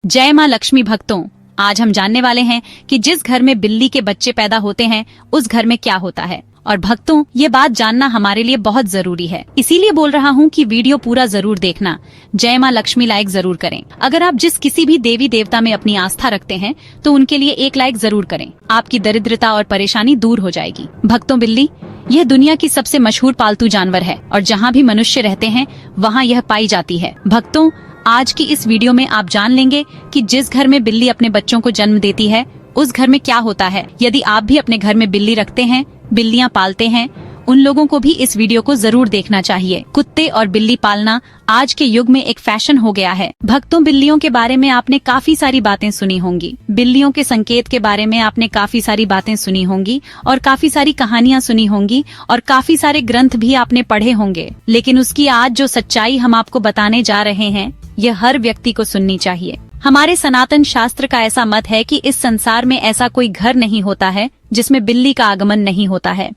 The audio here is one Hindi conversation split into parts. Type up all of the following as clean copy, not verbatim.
जय माँ लक्ष्मी भक्तों, आज हम जानने वाले हैं कि जिस घर में बिल्ली के बच्चे पैदा होते हैं उस घर में क्या होता है। और भक्तों, ये बात जानना हमारे लिए बहुत जरूरी है, इसीलिए बोल रहा हूँ कि वीडियो पूरा जरूर देखना। जय माँ लक्ष्मी लाइक जरूर करें। अगर आप जिस किसी भी देवी देवता में अपनी आस्था रखते हैं तो उनके लिए एक लाइक जरूर करें। आपकी दरिद्रता और परेशानी दूर हो जाएगी। भक्तों, बिल्ली यह दुनिया की सबसे मशहूर पालतू जानवर है और जहाँ भी मनुष्य रहते हैं वहाँ यह पाई जाती है। भक्तों, आज की इस वीडियो में आप जान लेंगे कि जिस घर में बिल्ली अपने बच्चों को जन्म देती है उस घर में क्या होता है। यदि आप भी अपने घर में बिल्ली रखते हैं, बिल्लियां पालते हैं, उन लोगों को भी इस वीडियो को जरूर देखना चाहिए। कुत्ते और बिल्ली पालना आज के युग में एक फैशन हो गया है। भक्तों, बिल्लियों के बारे में आपने काफी सारी बातें सुनी होंगी। बिल्लियों के संकेत के बारे में आपने काफी सारी बातें सुनी होंगी और काफी सारी कहानियां सुनी होंगी और काफी सारे ग्रंथ भी आपने पढ़े होंगे। लेकिन उसकी आज जो सच्चाई हम आपको बताने जा रहे हैं, यह हर व्यक्ति को सुननी चाहिए। हमारे सनातन शास्त्र का ऐसा मत है कि इस संसार में ऐसा कोई घर नहीं होता है जिसमें बिल्ली का आगमन नहीं होता है।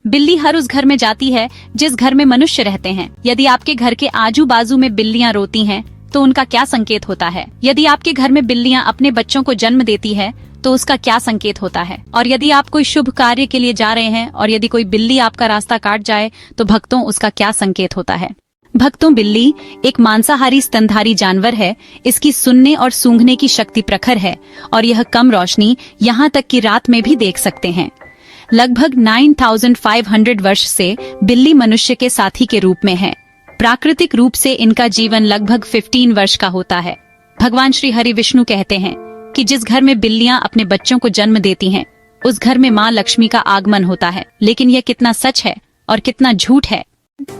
बिल्ली हर उस घर में जाती है जिस घर में मनुष्य रहते हैं। यदि आपके घर के आजू बाजू में बिल्लियां रोती हैं, तो उनका क्या संकेत होता है। यदि आपके घर में बिल्लियां अपने बच्चों को जन्म देती है तो उसका क्या संकेत होता है। और यदि आप कोई शुभ कार्य के लिए जा रहे हैं और यदि कोई बिल्ली आपका रास्ता काट जाए तो भक्तों, उसका क्या संकेत होता है। भक्तों, बिल्ली एक मांसाहारी स्तनधारी जानवर है। इसकी सुनने और सूंघने की शक्ति प्रखर है और यह कम रोशनी, यहाँ तक कि रात में भी देख सकते हैं। लगभग 9500 वर्ष से बिल्ली मनुष्य के साथी के रूप में है। प्राकृतिक रूप से इनका जीवन लगभग 15 वर्ष का होता है। भगवान श्री हरि विष्णु कहते हैं कि जिस घर में बिल्लियां अपने बच्चों को जन्म देती हैं, उस घर में माँ लक्ष्मी का आगमन होता है। लेकिन यह कितना सच है और कितना झूठ है।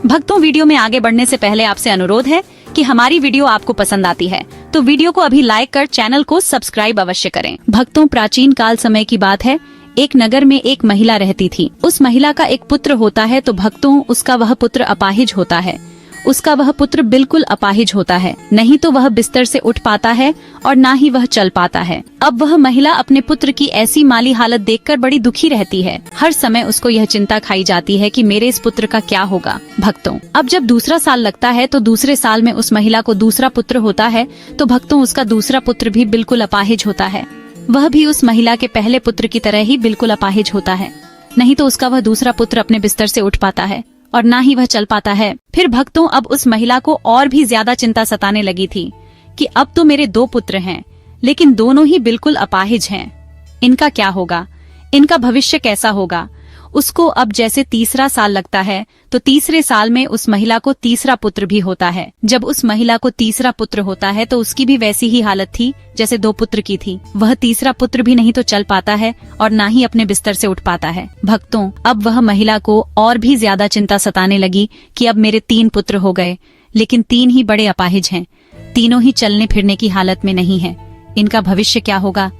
भक्तों, वीडियो में आगे बढ़ने से पहले आपसे अनुरोध है कि हमारी वीडियो आपको पसंद आती है तो वीडियो को अभी लाइक कर चैनल को सब्सक्राइब अवश्य करें। भक्तों, प्राचीन काल समय की बात है। एक नगर में एक महिला रहती थी। उस महिला का एक पुत्र होता है तो भक्तों, उसका वह पुत्र अपाहिज होता है। उसका वह पुत्र बिल्कुल अपाहिज होता है। नहीं तो वह बिस्तर से उठ पाता है और ना ही वह चल पाता है। अब वह महिला अपने पुत्र की ऐसी माली हालत देखकर बड़ी दुखी रहती है। हर समय उसको यह चिंता खाई जाती है कि मेरे इस पुत्र का क्या होगा। भक्तों, अब जब दूसरा साल लगता है तो दूसरे साल में उस महिला को दूसरा पुत्र होता है तो भक्तों, उसका दूसरा पुत्र भी बिल्कुल अपाहिज होता है। वह भी उस महिला के पहले पुत्र की तरह ही बिल्कुल अपाहिज होता है। नहीं तो उसका वह दूसरा पुत्र अपने बिस्तर से उठ पाता है और ना ही वह चल पाता है। फिर भक्तों, अब उस महिला को और भी ज्यादा चिंता सताने लगी थी कि अब तो मेरे 2 पुत्र हैं, लेकिन दोनों ही बिल्कुल अपाहिज हैं। इनका क्या होगा, इनका भविष्य कैसा होगा। उसको अब जैसे तीसरा साल लगता है तो तीसरे साल में उस महिला को तीसरा पुत्र भी होता है। जब उस महिला को तीसरा पुत्र होता है तो उसकी भी वैसी ही हालत थी जैसे 2 पुत्र की थी। वह तीसरा पुत्र भी नहीं तो चल पाता है और ना ही अपने बिस्तर से उठ पाता है। भक्तों, अब वह महिला को और भी ज्यादा चिंता सताने लगी कि अब मेरे 3 पुत्र हो गए, लेकिन 3 ही बड़े अपाहिज हैं। तीनों ही चलने फिरने की हालत में नहीं है। इनका भविष्य क्या होगा।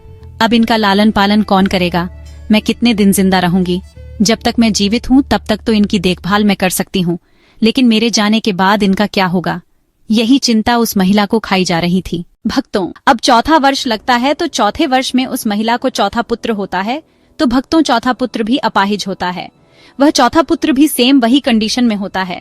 अब इनका लालन पालन कौन करेगा। मैं कितने दिन जिंदा रहूंगी। जब तक मैं जीवित हूँ तब तक तो इनकी देखभाल मैं कर सकती हूँ, लेकिन मेरे जाने के बाद इनका क्या होगा। यही चिंता उस महिला को खाई जा रही थी। भक्तों, अब चौथा वर्ष लगता है तो चौथे वर्ष में उस महिला को चौथा पुत्र होता है तो भक्तों, चौथा पुत्र भी अपाहिज होता है। वह चौथा पुत्र भी सेम वही कंडीशन में होता है।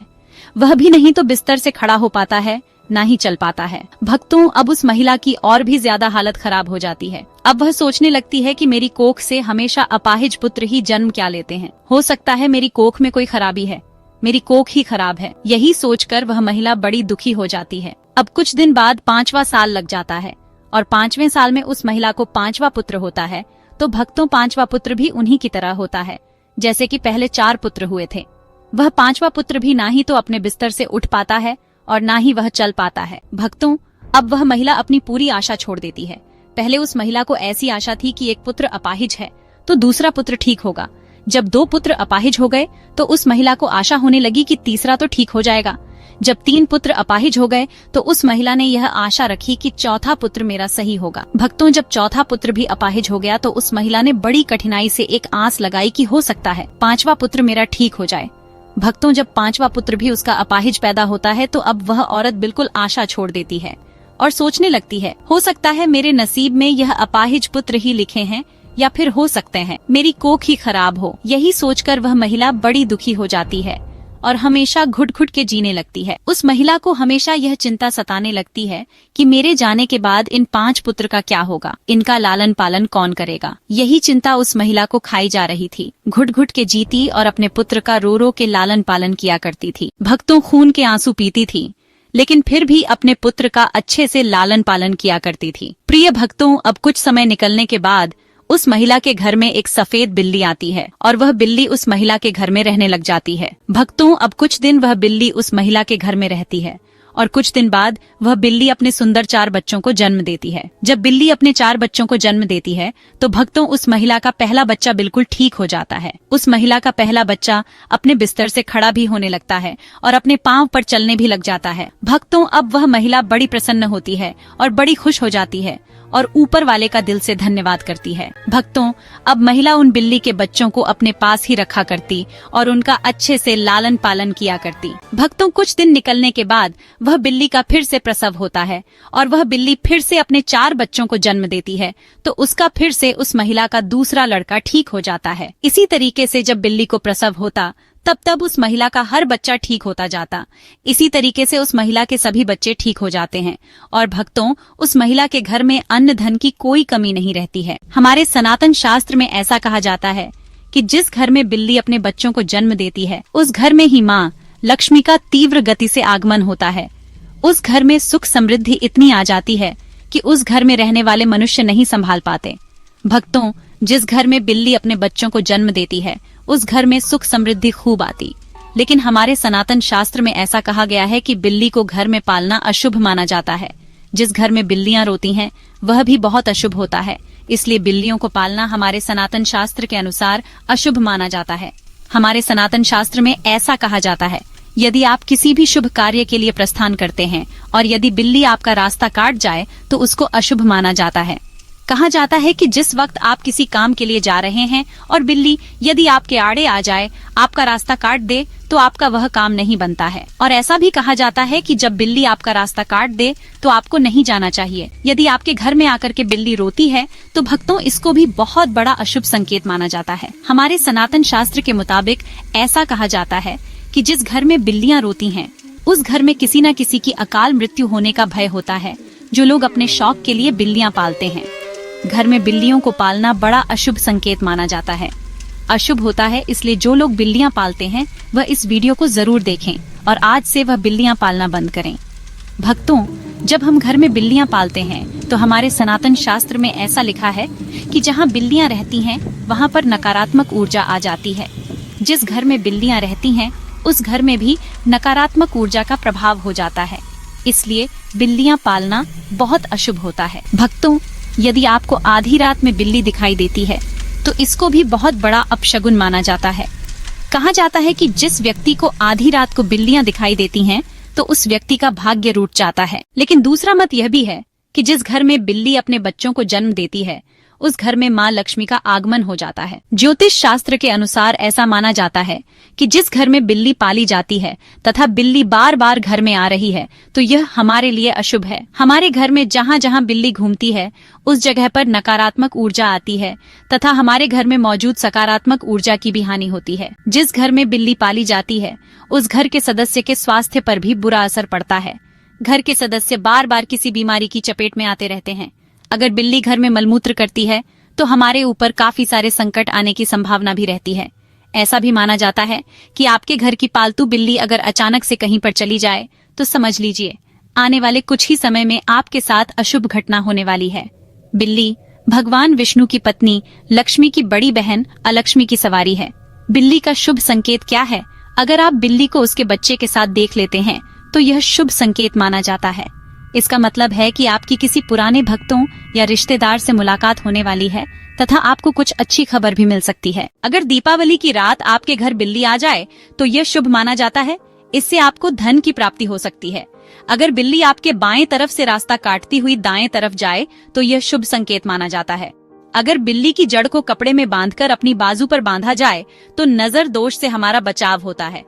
वह भी नहीं तो बिस्तर से खड़ा हो पाता है, ना ही चल पाता है। भक्तों, अब उस महिला की और भी ज्यादा हालत खराब हो जाती है। अब वह सोचने लगती है कि मेरी कोख से हमेशा अपाहिज पुत्र ही जन्म क्या लेते हैं। हो सकता है मेरी कोख में कोई खराबी है, मेरी कोख ही खराब है। यही सोचकर वह महिला बड़ी दुखी हो जाती है। अब कुछ दिन बाद 5वां साल लग जाता है और 5वें साल में उस महिला को 5वां पुत्र होता है तो भक्तों, 5वां पुत्र भी उन्हीं की तरह होता है जैसे कि पहले 4 पुत्र हुए थे। वह 5वां पुत्र भी ना ही तो अपने बिस्तर से उठ पाता है और ना ही वह चल पाता है। भक्तों, अब वह महिला अपनी पूरी आशा छोड़ देती है। पहले उस महिला को ऐसी आशा थी कि एक पुत्र अपाहिज है तो दूसरा पुत्र ठीक होगा। जब 2 पुत्र अपाहिज हो गए तो उस महिला को आशा होने लगी कि तीसरा तो ठीक हो जाएगा। जब 3 पुत्र अपाहिज हो गए तो उस महिला ने यह आशा रखी कि चौथा पुत्र मेरा सही होगा। भक्तों, जब चौथा पुत्र भी अपाहिज हो गया तो उस महिला ने बड़ी कठिनाई से एक आस लगाई कि हो सकता है 5वां पुत्र मेरा ठीक हो जाए। भक्तों, जब 5वां पुत्र भी उसका अपाहिज पैदा होता है तो अब वह औरत बिल्कुल आशा छोड़ देती है और सोचने लगती है, हो सकता है मेरे नसीब में यह अपाहिज पुत्र ही लिखे हैं या फिर हो सकते हैं मेरी कोख ही खराब हो। यही सोचकर वह महिला बड़ी दुखी हो जाती है और हमेशा घुट घुट के जीने लगती है। उस महिला को हमेशा यह चिंता सताने लगती है कि मेरे जाने के बाद इन 5 पुत्र का क्या होगा, इनका लालन पालन कौन करेगा। यही चिंता उस महिला को खाई जा रही थी। घुट घुट के जीती और अपने पुत्र का रो रो के लालन पालन किया करती थी। भक्तों खून के आंसू पीती थी, लेकिन फिर भी अपने पुत्र का अच्छे से लालन पालन किया करती थी। प्रिय भक्तों, अब कुछ समय निकलने के बाद उस महिला के घर में एक सफेद बिल्ली आती है और वह बिल्ली उस महिला के घर में रहने लग जाती है। भक्तों, अब कुछ दिन वह बिल्ली उस महिला के घर में रहती है और कुछ दिन बाद वह बिल्ली अपने सुंदर 4 बच्चों को जन्म देती है। जब बिल्ली अपने 4 बच्चों को जन्म देती है तो भक्तों उस महिला का पहला बच्चा बिल्कुल ठीक हो जाता है। उस महिला का पहला बच्चा अपने बिस्तर से खड़ा भी होने लगता है और अपने पांव पर चलने भी लग जाता है। भक्तों, अब वह महिला बड़ी प्रसन्न होती है और बड़ी खुश हो जाती है और ऊपर वाले का दिल से धन्यवाद करती है। भक्तों, अब महिला उन बिल्ली के बच्चों को अपने पास ही रखा करती और उनका अच्छे से लालन पालन किया करती। भक्तों, कुछ दिन निकलने के बाद वह बिल्ली का फिर से प्रसव होता है और वह बिल्ली फिर से अपने 4 बच्चों को जन्म देती है, तो उसका फिर से उस महिला का दूसरा लड़का ठीक हो जाता है। इसी तरीके से जब बिल्ली को प्रसव होता तब उस महिला का हर बच्चा ठीक होता जाता। इसी तरीके से उस महिला के सभी बच्चे ठीक हो जाते हैं और भक्तों, उस महिला के घर में अन्न धन की कोई कमी नहीं रहती है। हमारे सनातन शास्त्र में ऐसा कहा जाता है कि जिस घर में बिल्ली अपने बच्चों को जन्म देती है उस घर में ही माँ लक्ष्मी का तीव्र गति से आगमन होता है। उस घर में सुख समृद्धि इतनी आ जाती है कि उस घर में रहने वाले मनुष्य नहीं संभाल पाते। भक्तों, जिस घर में बिल्ली अपने बच्चों को जन्म देती है उस घर में सुख समृद्धि खूब आती। लेकिन हमारे सनातन शास्त्र में ऐसा कहा गया है कि बिल्ली को घर में पालना अशुभ माना जाता है। जिस घर में बिल्लियां रोती हैं वह भी बहुत अशुभ होता है, इसलिए बिल्लियों को पालना हमारे सनातन शास्त्र के अनुसार अशुभ माना जाता है। हमारे सनातन शास्त्र में ऐसा कहा जाता है, यदि आप किसी भी शुभ कार्य के लिए प्रस्थान करते हैं और यदि बिल्ली आपका रास्ता काट जाए तो उसको अशुभ माना जाता है। कहा जाता है कि जिस वक्त आप किसी काम के लिए जा रहे हैं और बिल्ली यदि आपके आड़े आ जाए, आपका रास्ता काट दे, तो आपका वह काम नहीं बनता है। और ऐसा भी कहा जाता है कि जब बिल्ली आपका रास्ता काट दे तो आपको नहीं जाना चाहिए। यदि आपके घर में आकर के बिल्ली रोती है तो भक्तों इसको भी बहुत बड़ा अशुभ संकेत माना जाता है। हमारे सनातन शास्त्र के मुताबिक ऐसा कहा जाता है कि जिस घर में बिल्लियां रोती हैं उस घर में किसी न किसी की अकाल मृत्यु होने का भय होता है। जो लोग अपने शौक के लिए बिल्लियां पालते हैं, घर में बिल्लियों को पालना बड़ा अशुभ संकेत माना जाता है। अशुभ होता है, इसलिए जो लोग बिल्लियां पालते हैं वह इस वीडियो को जरूर देखें और आज से वह बिल्लियां पालना बंद करें। भक्तों, जब हम घर में बिल्लियां पालते हैं तो हमारे सनातन शास्त्र में ऐसा लिखा है कि जहां बिल्लियां रहती हैं वहां पर नकारात्मक ऊर्जा आ जाती है। जिस घर में बिल्लियां रहती हैं उस घर में भी नकारात्मक ऊर्जा का प्रभाव हो जाता है, इसलिए बिल्लियां पालना बहुत अशुभ होता है। भक्तों, यदि आपको आधी रात में बिल्ली दिखाई देती है तो इसको भी बहुत बड़ा अपशगुन माना जाता है। कहा जाता है कि जिस व्यक्ति को आधी रात को बिल्लियां दिखाई देती हैं तो उस व्यक्ति का भाग्य रूठ जाता है। लेकिन दूसरा मत यह भी है कि जिस घर में बिल्ली अपने बच्चों को जन्म देती है उस घर में माँ लक्ष्मी का आगमन हो जाता है। ज्योतिष शास्त्र के अनुसार ऐसा माना जाता है कि जिस घर में बिल्ली पाली जाती है तथा बिल्ली बार बार घर में आ रही है तो यह हमारे लिए अशुभ है। हमारे घर में जहाँ जहाँ बिल्ली घूमती है उस जगह पर नकारात्मक ऊर्जा आती है तथा हमारे घर में मौजूद सकारात्मक ऊर्जा की भी हानि होती है। जिस घर में बिल्ली पाली जाती है उस घर के सदस्य के स्वास्थ्य पर भी बुरा असर पड़ता है। घर के सदस्य बार बार किसी बीमारी की चपेट में आते रहते हैं। अगर बिल्ली घर में मलमूत्र करती है तो हमारे ऊपर काफी सारे संकट आने की संभावना भी रहती है। ऐसा भी माना जाता है कि आपके घर की पालतू बिल्ली अगर अचानक से कहीं पर चली जाए तो समझ लीजिए आने वाले कुछ ही समय में आपके साथ अशुभ घटना होने वाली है। बिल्ली भगवान विष्णु की पत्नी लक्ष्मी की बड़ी बहन अलक्ष्मी की सवारी है। बिल्ली का शुभ संकेत क्या है? अगर आप बिल्ली को उसके बच्चे के साथ देख लेते हैं तो यह शुभ संकेत माना जाता है। इसका मतलब है कि आपकी किसी पुराने भक्तों या रिश्तेदार से मुलाकात होने वाली है तथा आपको कुछ अच्छी खबर भी मिल सकती है। अगर दीपावली की रात आपके घर बिल्ली आ जाए तो यह शुभ माना जाता है। इससे आपको धन की प्राप्ति हो सकती है। अगर बिल्ली आपके बाएं तरफ से रास्ता काटती हुई दाएं तरफ जाए तो यह शुभ संकेत माना जाता है। अगर बिल्ली की जड़ को कपड़े में बांधकर अपनी बाजू पर बांधा जाए तो नजर दोष से हमारा बचाव होता है।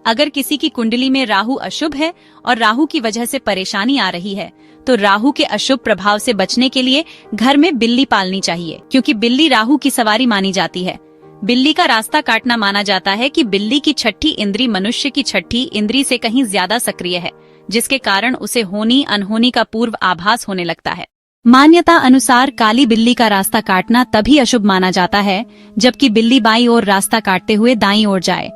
अगर किसी की कुंडली में राहु अशुभ है और राहु की वजह से परेशानी आ रही है तो राहु के अशुभ प्रभाव से बचने के लिए घर में बिल्ली पालनी चाहिए, क्योंकि बिल्ली राहु की सवारी मानी जाती है। बिल्ली का रास्ता काटना माना जाता है कि बिल्ली की छठी इंद्री मनुष्य की छठी इंद्री से कहीं ज्यादा सक्रिय है, जिसके कारण उसे होनी अनहोनी का पूर्व आभास होने लगता है। मान्यता अनुसार काली बिल्ली का रास्ता काटना तभी अशुभ माना जाता है जबकि बिल्ली बाईं ओर रास्ता काटते हुए दाईं ओर जाए।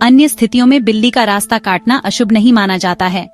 अन्य स्थितियों में बिल्ली का रास्ता काटना अशुभ नहीं माना जाता है।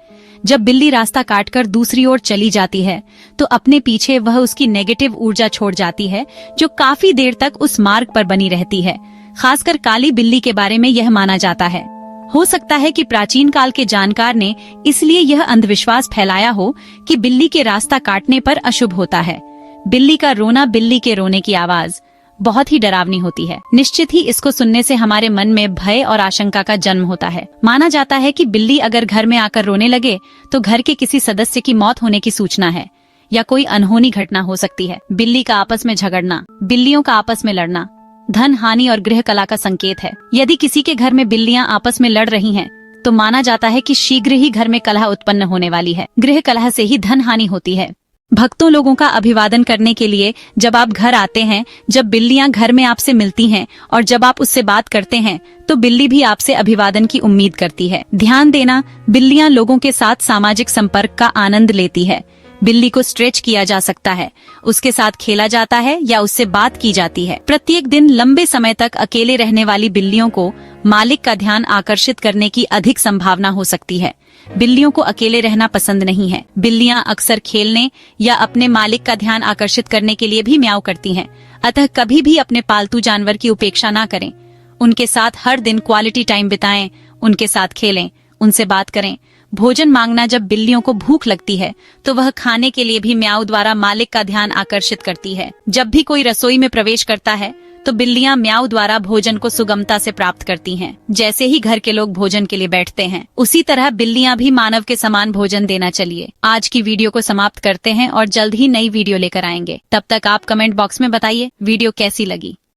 जब बिल्ली रास्ता काटकर दूसरी ओर चली जाती है तो अपने पीछे वह उसकी नेगेटिव ऊर्जा छोड़ जाती है, जो काफी देर तक उस मार्ग पर बनी रहती है। खासकर काली बिल्ली के बारे में यह माना जाता है। हो सकता है कि प्राचीन काल के जानकार ने इसलिए यह अंधविश्वास फैलाया हो कि बिल्ली के रास्ता काटने पर अशुभ होता है। बिल्ली का रोना, बिल्ली के रोने की आवाज बहुत ही डरावनी होती है। निश्चित ही इसको सुनने से हमारे मन में भय और आशंका का जन्म होता है। माना जाता है कि बिल्ली अगर घर में आकर रोने लगे तो घर के किसी सदस्य की मौत होने की सूचना है या कोई अनहोनी घटना हो सकती है। बिल्ली का आपस में झगड़ना, बिल्लियों का आपस में लड़ना धन हानि और गृह कला का संकेत है। यदि किसी के घर में बिल्लियां आपस में लड़ रही हैं, तो माना जाता है कि शीघ्र ही घर में कलह उत्पन्न होने वाली है। गृह कलह से ही धन हानि होती है। भक्तों लोगों का अभिवादन करने के लिए जब आप घर आते हैं, जब बिल्लियां घर में आपसे मिलती हैं और जब आप उससे बात करते हैं, तो बिल्ली भी आपसे अभिवादन की उम्मीद करती है। ध्यान देना, बिल्लियां लोगों के साथ सामाजिक संपर्क का आनंद लेती है। बिल्ली को स्ट्रेच किया जा सकता है, उसके साथ खेला जाता है या उससे बात की जाती है। प्रत्येक दिन लंबे समय तक अकेले रहने वाली बिल्लियों को मालिक का ध्यान आकर्षित करने की अधिक संभावना हो सकती है। बिल्लियों को अकेले रहना पसंद नहीं है। बिल्लियां अक्सर खेलने या अपने मालिक का ध्यान आकर्षित करने के लिए भी म्याऊं करती हैं। अतः कभी भी अपने पालतू जानवर की उपेक्षा ना करें। उनके साथ हर दिन क्वालिटी टाइम बिताएं, उनके साथ खेलें, उनसे बात करें। भोजन मांगना, जब बिल्लियों को भूख लगती है तो वह खाने के लिए भी म्याऊं द्वारा मालिक का ध्यान आकर्षित करती है। जब भी कोई रसोई में प्रवेश करता है तो बिल्लियां म्याऊं द्वारा भोजन को सुगमता से प्राप्त करती हैं। जैसे ही घर के लोग भोजन के लिए बैठते हैं, उसी तरह बिल्लियां भी मानव के समान भोजन देना। चलिए आज की वीडियो को समाप्त करते हैं और जल्द ही नई वीडियो लेकर आएंगे। तब तक आप कमेंट बॉक्स में बताइए वीडियो कैसी लगी।